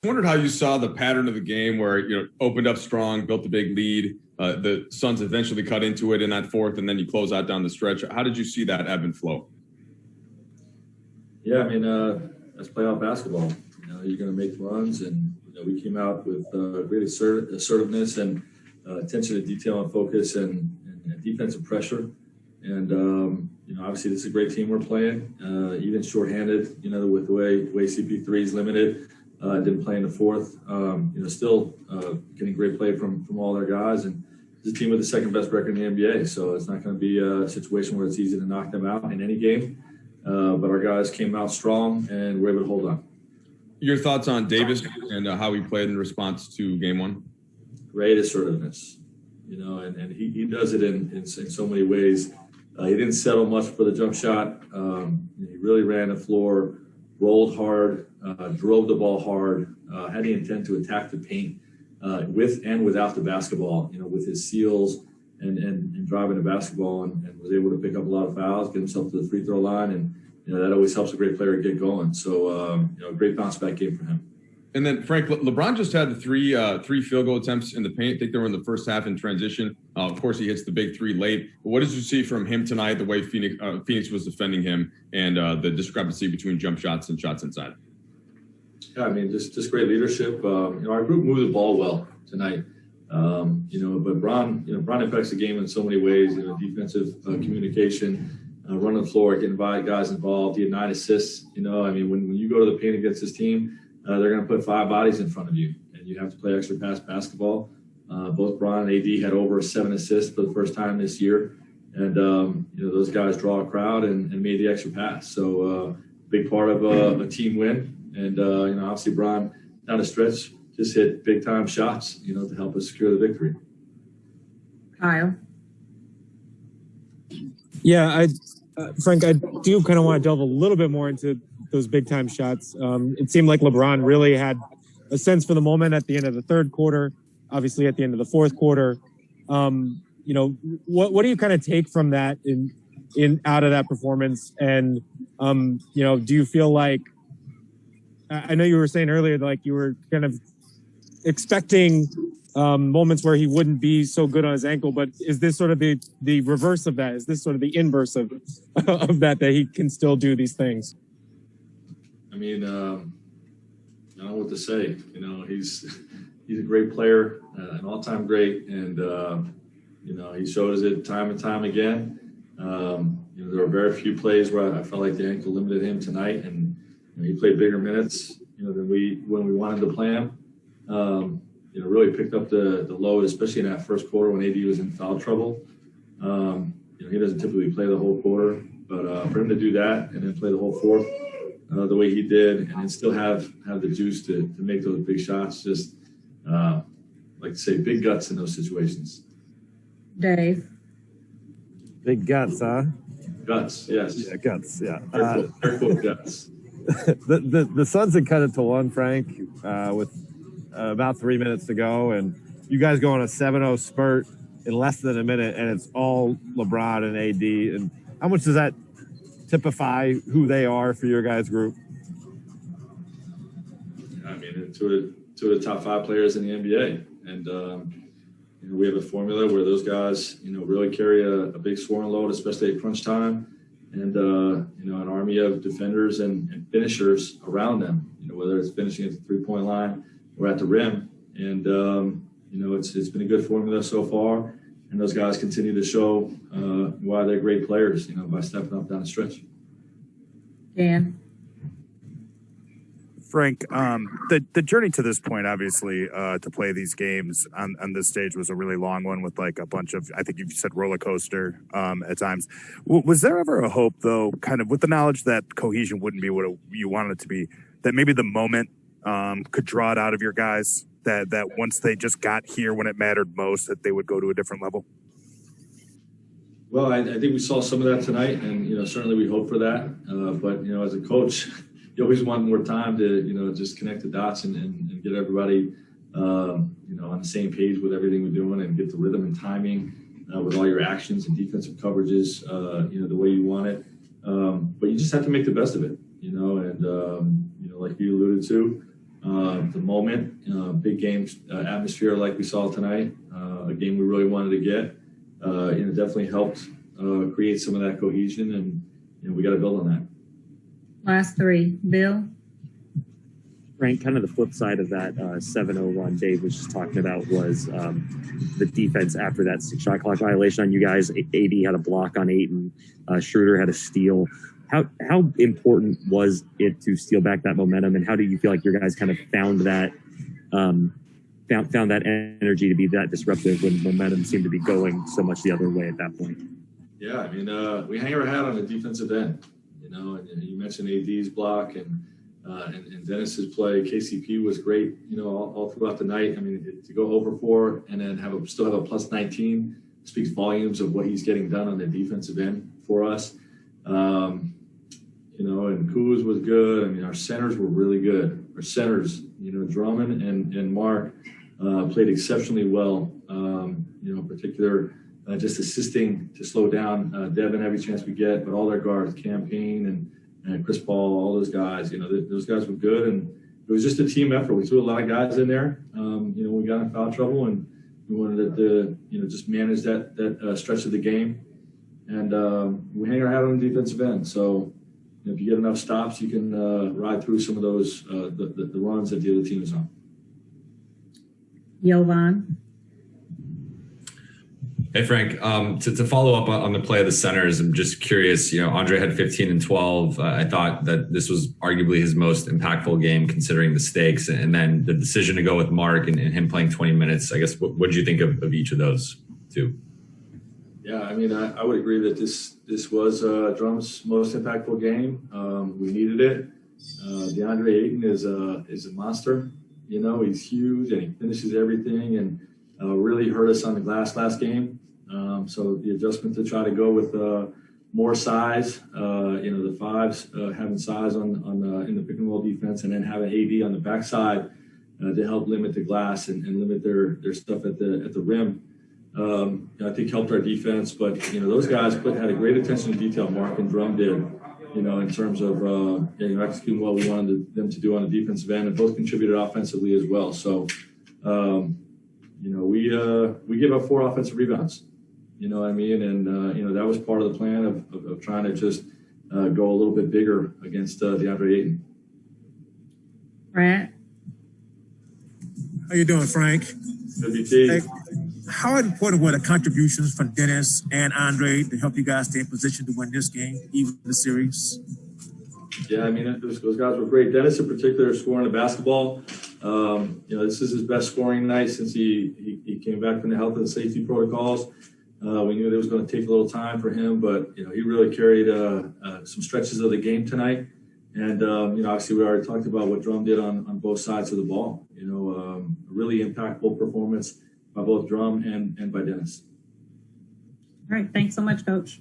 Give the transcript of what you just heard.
I wondered how you saw the pattern of the game where, opened up strong, built a big lead. The Suns eventually cut into it in that fourth, and then you close out down the stretch. How did you see that ebb and flow? Yeah, I mean, that's playoff basketball. You're going to make runs, and we came out with great assertiveness and attention to detail and focus and defensive pressure. And obviously, this is a great team we're playing. Even shorthanded, with the way CP3 is limited, didn't play in the fourth. Still getting great play from all their guys, and it's a team with the second best record in the NBA. So it's not going to be a situation where it's easy to knock them out in any game. But our guys came out strong, and we're able to hold on. Your thoughts on Davis and how he played in response to game one? Great assertiveness, and he does it in so many ways. He didn't settle much for the jump shot. He really ran the floor, rolled hard, drove the ball hard, had the intent to attack the paint with and without the basketball, with his seals and driving the basketball, and was able to pick up a lot of fouls, get himself to the free throw line, and that always helps a great player get going. So, great bounce back game for him. And then, Frank, LeBron just had the three field goal attempts in the paint. I think they were in the first half in transition. Of course, he hits the big three late. But what did you see from him tonight, the way Phoenix was defending him, and the discrepancy between jump shots and shots inside? Yeah, I mean, just great leadership. Our group moved the ball well tonight. But Bron impacts the game in so many ways. Defensive communication, running the floor, getting guys involved. He had 9 assists. When you go to the paint against this team, they're going to put 5 bodies in front of you, and you have to play extra pass basketball. Both LeBron and AD had over 7 assists for the first time this year, and those guys draw a crowd and made the extra pass. So big part of a team win, and obviously Bron down the stretch just hit big time shots, to help us secure the victory. Kyle. Yeah, Frank, I do kind of want to delve a little bit more into those big time shots. It seemed like LeBron really had a sense for the moment at the end of the third quarter, obviously at the end of the fourth quarter. What do you kind of take from that in out of that performance? And, do you feel like, I know you were saying earlier, like you were kind of expecting moments where he wouldn't be so good on his ankle, but is this sort of the reverse of that? Is this sort of the inverse of that he can still do these things? I mean, I don't know what to say. He's a great player, an all-time great, and he shows it time and time again. There were very few plays where I felt like the ankle limited him tonight, and he played bigger minutes, than when we wanted to play him. Really picked up the load, especially in that first quarter when AD was in foul trouble. He doesn't typically play the whole quarter, but for him to do that and then play the whole fourth the way he did, and then still have the juice to make those big shots, just like to say, big guts in those situations. Dave. Big guts, huh? Guts, yes. Yeah, guts, yeah. Air guts. The Suns had cut it to 1, Frank, with about 3 minutes to go, and you guys go on a 7-0 spurt in less than a minute, and it's all LeBron and AD. And how much does that typify who they are for your guys' group? I mean, two of the top 5 players in the NBA, and we have a formula where those guys, really carry a big scoring load, especially at crunch time, and an army of defenders and finishers around them. Whether it's finishing at the 3-point line or at the rim, and it's been a good formula so far. And those guys continue to show why they're great players, by stepping up down the stretch. Dan. Frank, the journey to this point, obviously, to play these games on this stage was a really long one with like a bunch of, I think you said roller coaster at times. Was there ever a hope, though, kind of with the knowledge that Cohesion wouldn't be what you wanted it to be, that maybe the moment could draw it out of your guys? That once they just got here when it mattered most, that they would go to a different level? Well, I think we saw some of that tonight, and certainly we hope for that. But as a coach, you always want more time to just connect the dots and get everybody on the same page with everything we're doing, and get the rhythm and timing with all your actions and defensive coverages the way you want it. But you just have to make the best of it, and like you alluded to. the moment, big game atmosphere like we saw tonight, a game we really wanted to get. It definitely helped create some of that cohesion, and we got to build on that. Last three. Bill? Frank, kind of the flip side of that 7-0 run Dave was just talking about was the defense after that 6-shot clock violation on you guys. AD had a block on Ayton. Schroeder had a steal. How important was it to steal back that momentum, and how do you feel like your guys kind of found that found that energy to be that disruptive when momentum seemed to be going so much the other way at that point? Yeah, I mean, we hang our hat on the defensive end, and you mentioned AD's block and Dennis's play. KCP was great, all throughout the night. I mean, to go over 4 and then still have a plus 19 speaks volumes of what he's getting done on the defensive end for us. And Kuz was good. I mean, our centers were really good. Our centers, Drummond and Mark played exceptionally well. In particular, just assisting to slow down Devin every chance we get, but all their guards, Campaign and Chris Paul, all those guys, those guys were good. And it was just a team effort. We threw a lot of guys in there. We got in foul trouble, and we wanted to, just manage that stretch of the game. And we hang our hat on the defensive end. So if you get enough stops, you can ride through some of those the runs that the other team is on. Jovan? Hey, Frank, to follow up on the play of the centers, I'm just curious, Andre had 15 and 12. I thought that this was arguably his most impactful game considering the stakes. And then the decision to go with Mark and him playing 20 minutes, I guess, what did you think of each of those two? Yeah, I mean, I would agree that this was Drum's most impactful game. We needed it. DeAndre Ayton is a monster. He's huge and he finishes everything, and really hurt us on the glass last game. So the adjustment to try to go with more size, the fives having size on in the pick and roll defense, and then having AD on the backside to help limit the glass and limit their stuff at the rim. I think helped our defense, but those guys had a great attention to detail. Mark and Drum did, in terms of executing what we wanted them to do on the defensive end, and both contributed offensively as well. So, we give up 4 offensive rebounds. And that was part of the plan of trying to just go a little bit bigger against DeAndre Ayton. Brad? How you doing, Frank? Good BT. Hey, how important were the contributions from Dennis and Andre to help you guys stay in position to win this game, even the series? Yeah, I mean, those guys were great. Dennis in particular scoring the basketball. This is his best scoring night since he came back from the health and safety protocols. We knew it was going to take a little time for him, but, he really carried some stretches of the game tonight. And, obviously we already talked about what Drum did on both sides of the ball. A really impactful performance by both Drum and by Dennis. All right. Thanks so much, Coach.